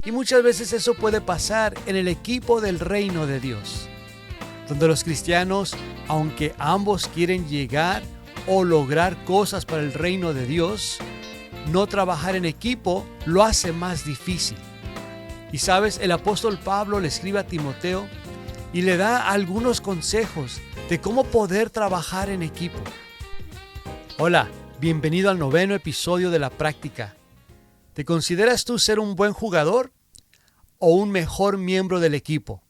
Y muchas veces eso puede pasar en el equipo del reino de Dios, donde los cristianos, aunque ambos quieren llegar o lograr cosas para el reino de Dios, no trabajar en equipo lo hace más difícil. Y sabes, el apóstol Pablo le escribe a Timoteo y le da algunos consejos de cómo poder trabajar en equipo. Hola, bienvenido al 9º episodio de La Práctica. ¿Te consideras tú ser un buen jugador o un mejor miembro del equipo?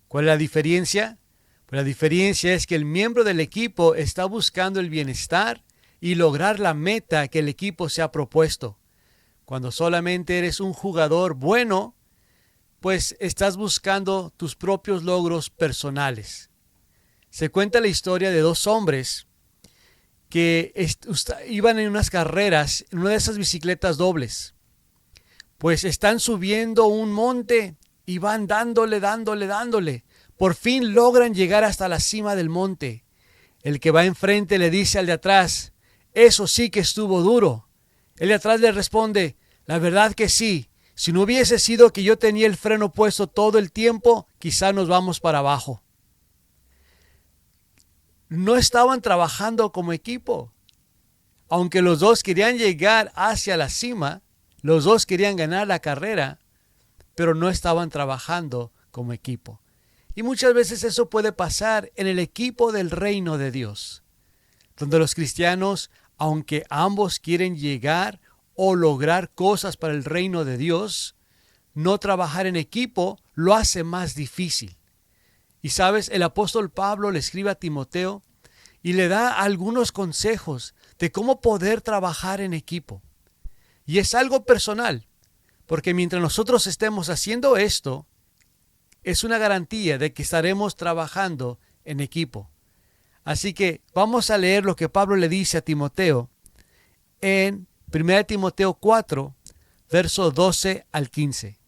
¿Cuál es la diferencia? Pues la diferencia es que el miembro del equipo está buscando el bienestar y lograr la meta que el equipo se ha propuesto. Cuando solamente eres un jugador bueno, pues estás buscando tus propios logros personales. Se cuenta la historia de dos hombres que iban en unas carreras, en una de esas bicicletas dobles. Pues están subiendo un monte y van dándole. Por fin logran llegar hasta la cima del monte. El que va enfrente le dice al de atrás: eso sí que estuvo duro. El de atrás le responde: la verdad que sí. Si no hubiese sido que yo tenía el freno puesto todo el tiempo, quizá nos vamos para abajo. No estaban trabajando como equipo. Aunque los dos querían llegar hacia la cima, los dos querían ganar la carrera, pero no estaban trabajando como equipo. Y muchas veces eso puede pasar en el equipo del reino de Dios, donde los cristianos, aunque ambos quieren llegar o lograr cosas para el reino de Dios, no trabajar en equipo lo hace más difícil. Y sabes, el apóstol Pablo le escribe a Timoteo y le da algunos consejos de cómo poder trabajar en equipo. Y es algo personal, porque mientras nosotros estemos haciendo esto, es una garantía de que estaremos trabajando en equipo. Así que vamos a leer lo que Pablo le dice a Timoteo en 1 Timoteo 4, versos 12 al 15.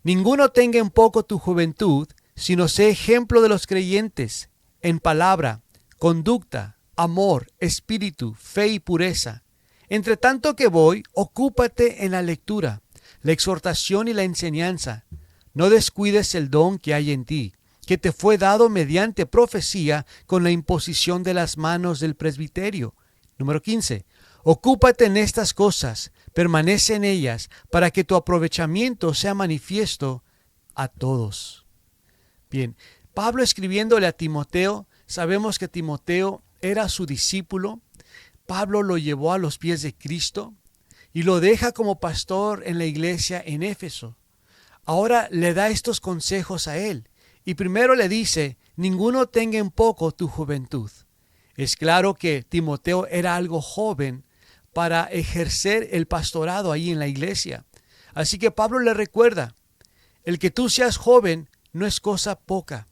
Ninguno tenga en poco tu juventud, sino sé ejemplo de los creyentes en palabra, conducta, amor, espíritu, fe y pureza. Entre tanto que voy, ocúpate en la lectura, la exhortación y la enseñanza. No descuides el don que hay en ti, que te fue dado mediante profecía con la imposición de las manos del presbiterio. Número 15. Ocúpate en estas cosas, permanece en ellas, para que tu aprovechamiento sea manifiesto a todos. Bien, Pablo escribiéndole a Timoteo, sabemos que Timoteo era su discípulo. Pablo lo llevó a los pies de Cristo y lo deja como pastor en la iglesia en Éfeso. Ahora le da estos consejos a él y primero le dice: ninguno tenga en poco tu juventud. Es claro que Timoteo era algo joven para ejercer el pastorado ahí en la iglesia. Así que Pablo le recuerda: el que tú seas joven no es cosa poca.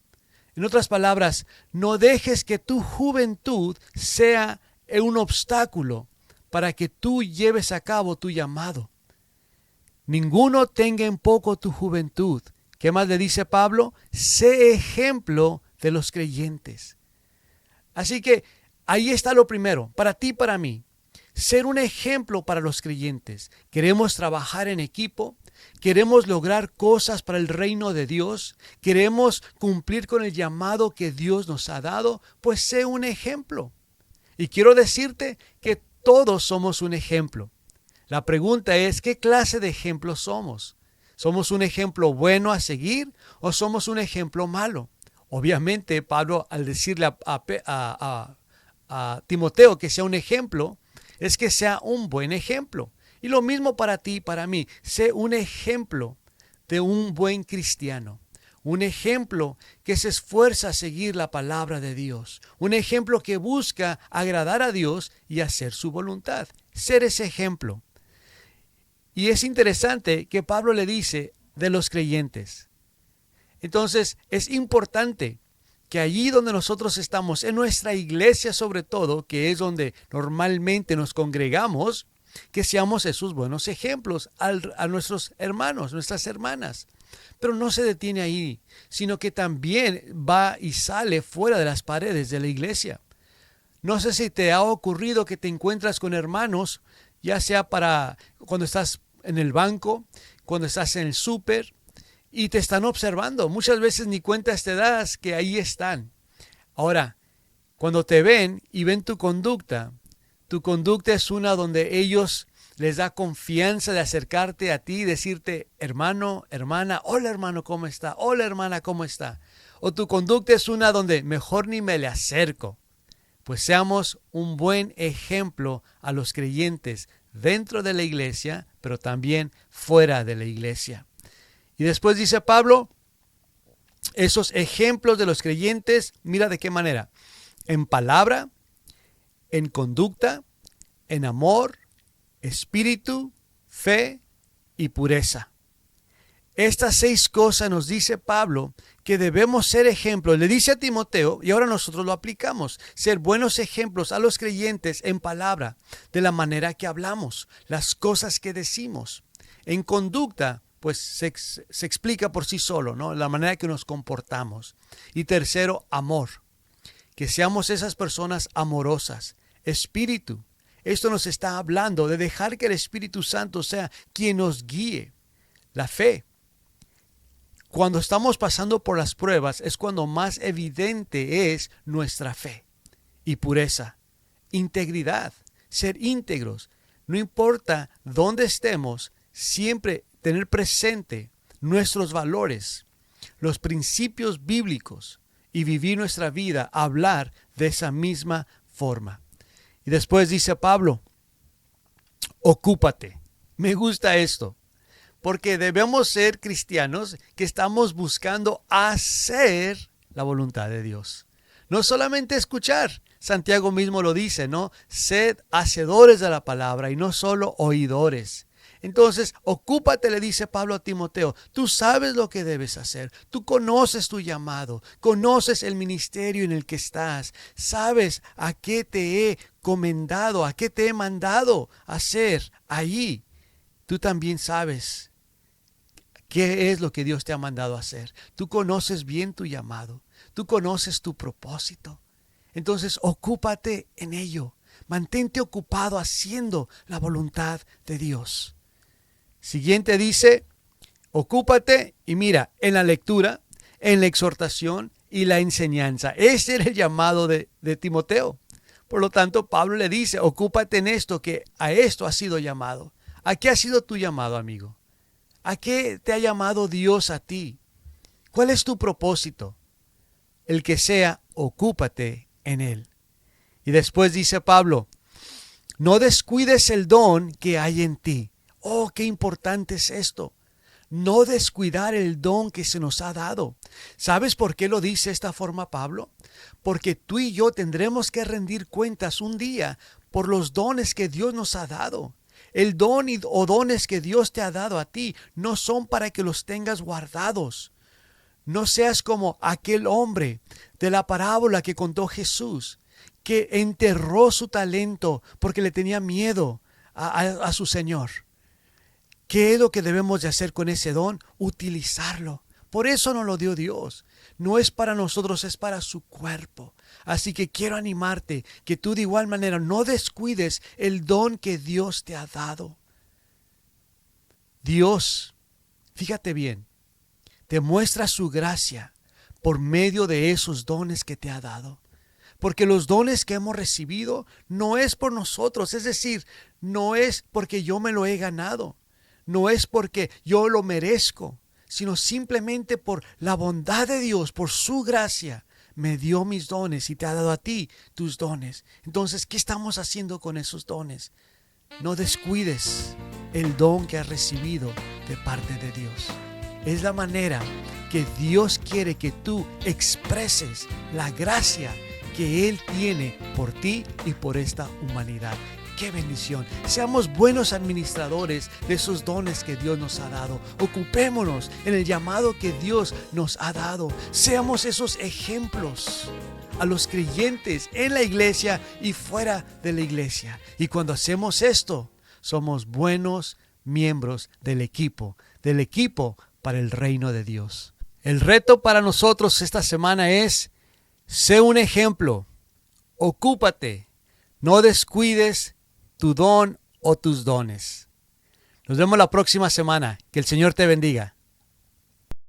En otras palabras, no dejes que tu juventud sea un obstáculo para que tú lleves a cabo tu llamado. Ninguno tenga en poco tu juventud. ¿Qué más le dice Pablo? Sé ejemplo de los creyentes. Así que ahí está lo primero, para ti y para mí. Ser un ejemplo para los creyentes. Queremos trabajar en equipo, queremos lograr cosas para el reino de Dios, queremos cumplir con el llamado que Dios nos ha dado, pues sé un ejemplo. Y quiero decirte que todos somos un ejemplo. La pregunta es: ¿qué clase de ejemplo somos? ¿Somos un ejemplo bueno a seguir o somos un ejemplo malo? Obviamente, Pablo, al decirle a Timoteo que sea un ejemplo, es que sea un buen ejemplo. Y lo mismo para ti y para mí. Sé un ejemplo de un buen cristiano. Un ejemplo que se esfuerza a seguir la palabra de Dios. Un ejemplo que busca agradar a Dios y hacer su voluntad. Ser ese ejemplo. Y es interesante que Pablo le dice de los creyentes. Entonces es importante que allí donde nosotros estamos, en nuestra iglesia sobre todo, que es donde normalmente nos congregamos, que seamos esos buenos ejemplos a nuestros hermanos, nuestras hermanas. Pero no se detiene ahí, sino que también va y sale fuera de las paredes de la iglesia. No sé si te ha ocurrido que te encuentras con hermanos, ya sea para cuando estás en el banco, cuando estás en el súper y te están observando. Muchas veces ni cuenta te das que ahí están. Ahora, cuando te ven y ven tu conducta es una donde ellos les da confianza de acercarte a ti y decirte, hermano, hermana, hola hermano, ¿cómo está? Hola hermana, ¿cómo está? O tu conducta es una donde mejor ni me le acerco. Pues seamos un buen ejemplo a los creyentes dentro de la iglesia, pero también fuera de la iglesia. Y después dice Pablo, esos ejemplos de los creyentes, mira de qué manera. En palabra, en conducta, en amor, espíritu, fe y pureza. Estas 6 cosas nos dice Pablo que debemos ser ejemplos. Le dice a Timoteo, y ahora nosotros lo aplicamos, ser buenos ejemplos a los creyentes en palabra, de la manera que hablamos, las cosas que decimos. En conducta, pues se explica por sí solo, ¿no? La manera que nos comportamos. Y tercero, amor. Que seamos esas personas amorosas. Espíritu. Esto nos está hablando de dejar que el Espíritu Santo sea quien nos guíe. La fe. Cuando estamos pasando por las pruebas es cuando más evidente es nuestra fe. Y pureza. Integridad. Ser íntegros. No importa dónde estemos, siempre tener presente nuestros valores, los principios bíblicos y vivir nuestra vida, hablar de esa misma forma. Y después dice Pablo, ocúpate. Me gusta esto, porque debemos ser cristianos que estamos buscando hacer la voluntad de Dios. No solamente escuchar, Santiago mismo lo dice, ¿no? Sed hacedores de la palabra y no solo oidores. Entonces, ocúpate, le dice Pablo a Timoteo. Tú sabes lo que debes hacer. Tú conoces tu llamado. Conoces el ministerio en el que estás. Sabes a qué te he comendado, a qué te he mandado hacer allí. Tú también sabes qué es lo que Dios te ha mandado hacer. Tú conoces bien tu llamado. Tú conoces tu propósito. Entonces, ocúpate en ello. Mantente ocupado haciendo la voluntad de Dios. Siguiente dice, ocúpate y mira, en la lectura, en la exhortación y la enseñanza. Ese era el llamado de Timoteo. Por lo tanto, Pablo le dice, ocúpate en esto, que a esto has sido llamado. ¿A qué ha sido tu llamado, amigo? ¿A qué te ha llamado Dios a ti? ¿Cuál es tu propósito? El que sea, ocúpate en él. Y después dice Pablo, no descuides el don que hay en ti. Oh, qué importante es esto. No descuidar el don que se nos ha dado. ¿Sabes por qué lo dice de esta forma Pablo? Porque tú y yo tendremos que rendir cuentas un día por los dones que Dios nos ha dado. El don o dones que Dios te ha dado a ti no son para que los tengas guardados. No seas como aquel hombre de la parábola que contó Jesús, que enterró su talento porque le tenía miedo a su Señor. ¿Qué es lo que debemos de hacer con ese don? Utilizarlo. Por eso nos lo dio Dios. No es para nosotros, es para su cuerpo. Así que quiero animarte que tú de igual manera no descuides el don que Dios te ha dado. Dios, fíjate bien, te muestra su gracia por medio de esos dones que te ha dado. Porque los dones que hemos recibido no es por nosotros, es decir, no es porque yo me lo he ganado. No es porque yo lo merezco, sino simplemente por la bondad de Dios, por su gracia, me dio mis dones y te ha dado a ti tus dones. Entonces, ¿qué estamos haciendo con esos dones? No descuides el don que has recibido de parte de Dios. Es la manera que Dios quiere que tú expreses la gracia que Él tiene por ti y por esta humanidad. ¡Qué bendición! Seamos buenos administradores de esos dones que Dios nos ha dado. Ocupémonos en el llamado que Dios nos ha dado. Seamos esos ejemplos a los creyentes en la iglesia y fuera de la iglesia. Y cuando hacemos esto, somos buenos miembros del equipo para el reino de Dios. El reto para nosotros esta semana es, sé un ejemplo, ocúpate, no descuides tu don o tus dones. Nos vemos la próxima semana. Que el Señor te bendiga.